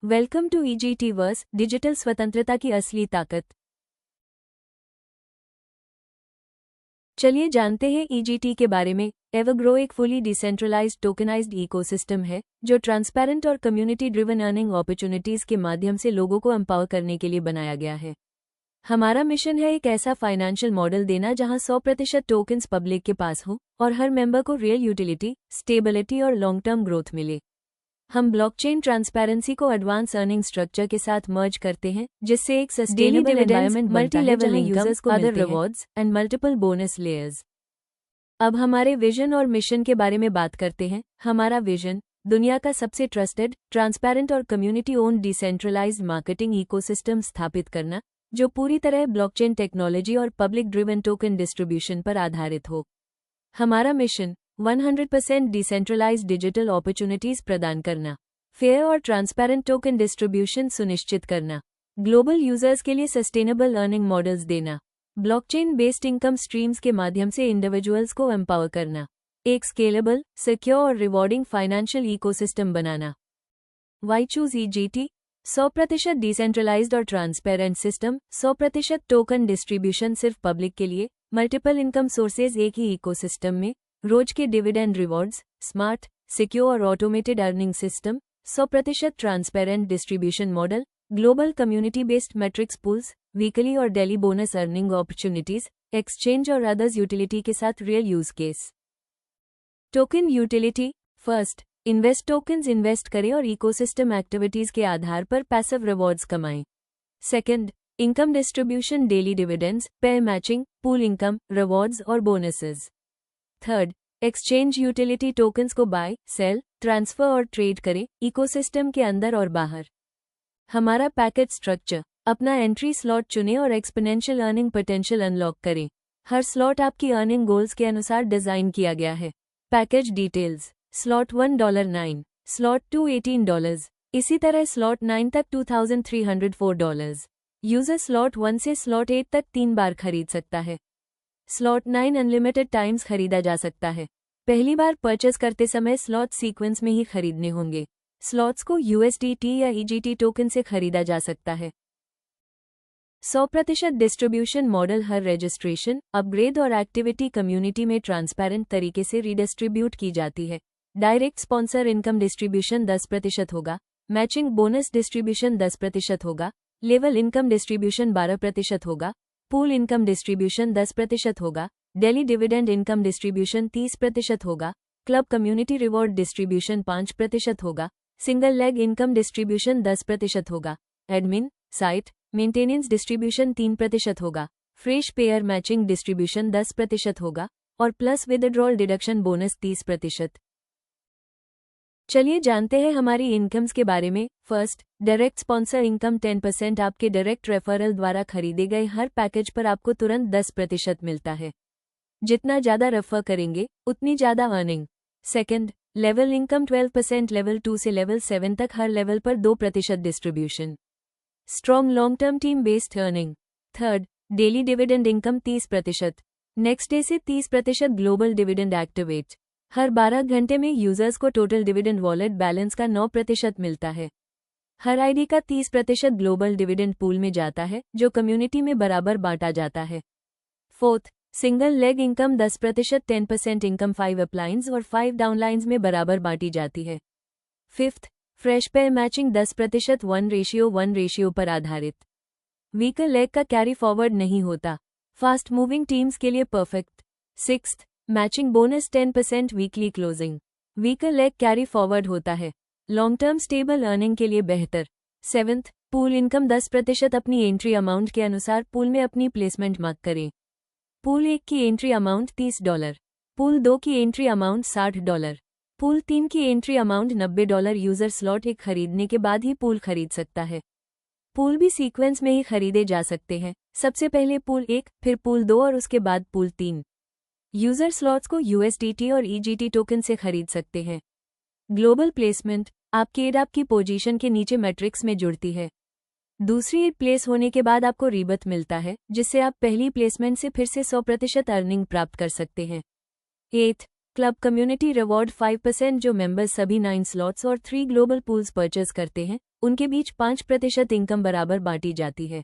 Welcome to ईजीटीवर्स, digital स्वतंत्रता की असली ताकत। चलिए जानते हैं ईजीटी के बारे में। एवरग्रो एक फुली डिसेंट्रलाइज्ड टोकनाइज्ड इकोसिस्टम है जो ट्रांसपेरेंट और कम्युनिटी ड्रिवन अर्निंग अपॉर्चुनिटीज के माध्यम से लोगों को एम्पावर करने के लिए बनाया गया है। हमारा मिशन है एक ऐसा फाइनेंशियल मॉडल देना जहां 100% टोकन्स पब्लिक के पास हो और हर मेंबर को रियल यूटिलिटी, स्टेबिलिटी और लॉन्ग टर्म ग्रोथ मिले। हम ब्लॉकचेन ट्रांसपेरेंसी को एडवांस अर्निंग स्ट्रक्चर के साथ मर्ज करते हैं, जिससे एक सस्टेनेबल एनवायरनमेंट बनता है जहां यूजर्स को other rewards and multiple bonus layers. अब हमारे विजन और मिशन के बारे में बात करते हैं। हमारा विजन दुनिया का सबसे ट्रस्टेड, ट्रांसपेरेंट और community owned decentralised marketing ecosystem स्थापित करना, जो पूरी तरह ब्लॉकचेन टेक्नोलॉजी और पब्लिक ड्रिवन टोकन डिस्ट्रीब्यूशन पर आधारित हो। हमारा मिशन 100% डिसेंट्रलाइज्ड डिजिटल अपॉर्चुनिटीज प्रदान करना, फेयर और ट्रांसपेरेंट टोकन डिस्ट्रीब्यूशन सुनिश्चित करना, ग्लोबल यूजर्स के लिए सस्टेनेबल अर्निंग मॉडल्स देना, ब्लॉकचेन बेस्ड इनकम स्ट्रीम्स के माध्यम से इंडिविजुअल्स को एम्पावर करना, एक स्केलेबल, सिक्योर और रिवॉर्डिंग फाइनेंशियल इकोसिस्टम बनाना। Why choose EGT? 100% डिसेंट्रलाइज्ड और ट्रांसपेरेंट सिस्टम, 100% टोकन डिस्ट्रीब्यूशन सिर्फ पब्लिक के लिए, मल्टीपल इनकम सोर्सेज एक ही इकोसिस्टम में, रोज के डिविडेंड रिवॉर्ड्स, स्मार्ट, सिक्योर और automated earning system, 100% transparent distribution model, global community based matrix pools, weekly और daily bonus earning opportunities, exchange और अदर्स यूटिलिटी के साथ real use case. Token utility. First, invest tokens invest करें और ecosystem activities के आधार पर पैसिव रिवॉर्ड्स कमाएं। Second, income distribution, daily dividends, pair matching, pool income, rewards और bonuses. Third, exchange utility tokens को बाय, सेल, ट्रांसफर और trade करें, इकोसिस्टम के अंदर और बाहर। हमारा पैकेज स्ट्रक्चर, अपना एंट्री स्लॉट चुनें और एक्सपोनेंशियल अर्निंग पोटेंशियल अनलॉक करें। हर स्लॉट आपकी अर्निंग गोल्स के अनुसार डिजाइन किया गया है। पैकेज डिटेल्स, स्लॉट $1 स्लॉट $2 $18, इसी तरह स्लॉट 9 तक $2304। यूजर स्लॉट 1 से स्लॉट 8 तक 3 बार खरीद सकता है। स्लॉट 9 अनलिमिटेड टाइम्स खरीदा जा सकता है। पहली बार परचेस करते समय स्लॉट सीक्वेंस में ही खरीदने होंगे। स्लॉट्स को USDT या EGT टोकन से खरीदा जा सकता है। 100% डिस्ट्रीब्यूशन मॉडल, हर रजिस्ट्रेशन, अपग्रेड और एक्टिविटी कम्युनिटी में ट्रांसपेरेंट तरीके से रीडिस्ट्रीब्यूट की जाती है। डायरेक्ट स्पॉन्सर इनकम डिस्ट्रीब्यूशन 10% होगा, मैचिंग बोनस डिस्ट्रीब्यूशन 10% होगा, लेवल इनकम डिस्ट्रीब्यूशन 12% होगा, पूल इनकम डिस्ट्रीब्यूशन 10% होगा, डेली डिविडेंड इनकम डिस्ट्रीब्यूशन 30% होगा, क्लब कम्युनिटी रिवॉर्ड डिस्ट्रीब्यूशन 5% होगा, सिंगल लेग इनकम डिस्ट्रीब्यूशन 10% होगा, एडमिन, साइट, मेंटेनेंस डिस्ट्रीब्यूशन 3% होगा, फ्रेश पेयर मैचिंग डिस्ट्रीब्यूशन 10% होगा और प्लस विदड्रॉल डिडक्शन बोनस 30%। चलिए जानते हैं हमारी इनकम्स के बारे में। First, direct sponsor income 10%। आपके डायरेक्ट रेफरल द्वारा खरीदे गए हर पैकेज पर आपको तुरंत 10% मिलता है। जितना ज्यादा रेफर करेंगे उतनी ज्यादा earning. Second, level income 12%। Level 2 से लेवल 7 तक हर लेवल पर 2% distribution. Strong long term team based earning. Third, daily dividend income 30%। Next day से 30% ग्लोबल डिविडेंड एक्टिवेट। हर 12 घंटे में यूजर्स को टोटल डिविडेंड वॉलेट बैलेंस का 9% मिलता है। हर आईडी का 30% ग्लोबल डिविडेंड पूल में जाता है, जो कम्युनिटी में बराबर बांटा जाता है। Fourth, single leg income 10%। 10% income 5 अपलाइंस और 5 डाउनलाइंस में बराबर बांटी जाती है। Fifth, fresh pair matching 10%। 1:1 पर आधारित। वीकर लेग का कैरी फॉरवर्ड नहीं होता। फास्ट मूविंग टीम्स के लिए perfect. Sixth, matching bonus 10%। Weekly closing. Weaker leg carry forward होता है। लॉन्ग टर्म स्टेबल अर्निंग के लिए बेहतर। Seventh, pool income 10%। अपनी एंट्री अमाउंट के अनुसार पूल में अपनी प्लेसमेंट मार्क करें। पूल 1 की एंट्री अमाउंट $30, पूल 2 की एंट्री अमाउंट $60, पूल 3 की एंट्री अमाउंट $90। यूजर स्लॉट 1 खरीदने के बाद ही पूल खरीद सकता है। पूल भी सीक्वेंस में ही खरीदे जा सकते हैं। सबसे पहले पूल 1, फिर पूल 2 और उसके बाद पूल 3। यूजर स्लॉट्स को USDT और EGT टोकन से खरीद सकते हैं। ग्लोबल प्लेसमेंट, आपकी एड आपकी पोजीशन के नीचे मैट्रिक्स में जुड़ती है। दूसरी एड प्लेस होने के बाद आपको रीबत मिलता है, जिससे आप पहली प्लेसमेंट से फिर से 100% अर्निंग प्राप्त कर सकते हैं। एथ, क्लब कम्युनिटी रिवॉर्ड 5% जो मेंबर्स सभी 9 स्लॉट्स और 3 ग्लोबल पूल्स परचेज करते हैं उनके बीच 5% इनकम बराबर बांटी जाती है।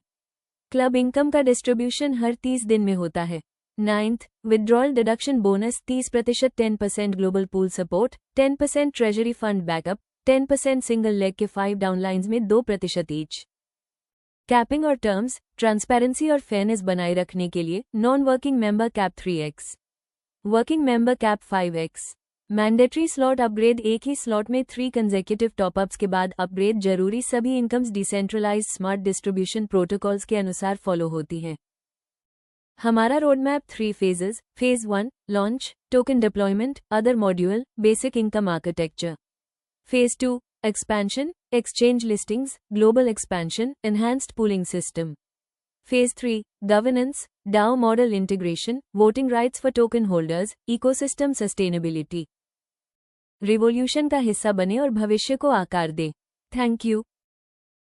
क्लब इनकम का डिस्ट्रीब्यूशन हर 30 दिन में होता है। 9th withdrawal deduction bonus 30%, 10% global pool support, 10% treasury fund backup, 10% single leg के 5 डाउनलाइंस में 2% ईच। कैपिंग और टर्म्स, ट्रांसपेरेंसी और फेयरनेस बनाए रखने के लिए non working member cap 3x, working member cap 5x। Mandatory slot upgrade, एक ही स्लॉट में 3 कंसेक्यूटिव टॉपअप्स के बाद अपग्रेड जरूरी, सभी incomes decentralised smart distribution protocols के अनुसार फॉलो होती हैं। हमारा road map 3 phases. Phase 1 launch, token deployment, other module, basic income architecture. Phase 2 expansion, exchange listings, global expansion, enhanced pooling system. Phase 3 governance, DAO model integration, voting rights for token holders, ecosystem sustainability. Revolution का हिस्सा बने और भविष्य को आकार दें। Thank you.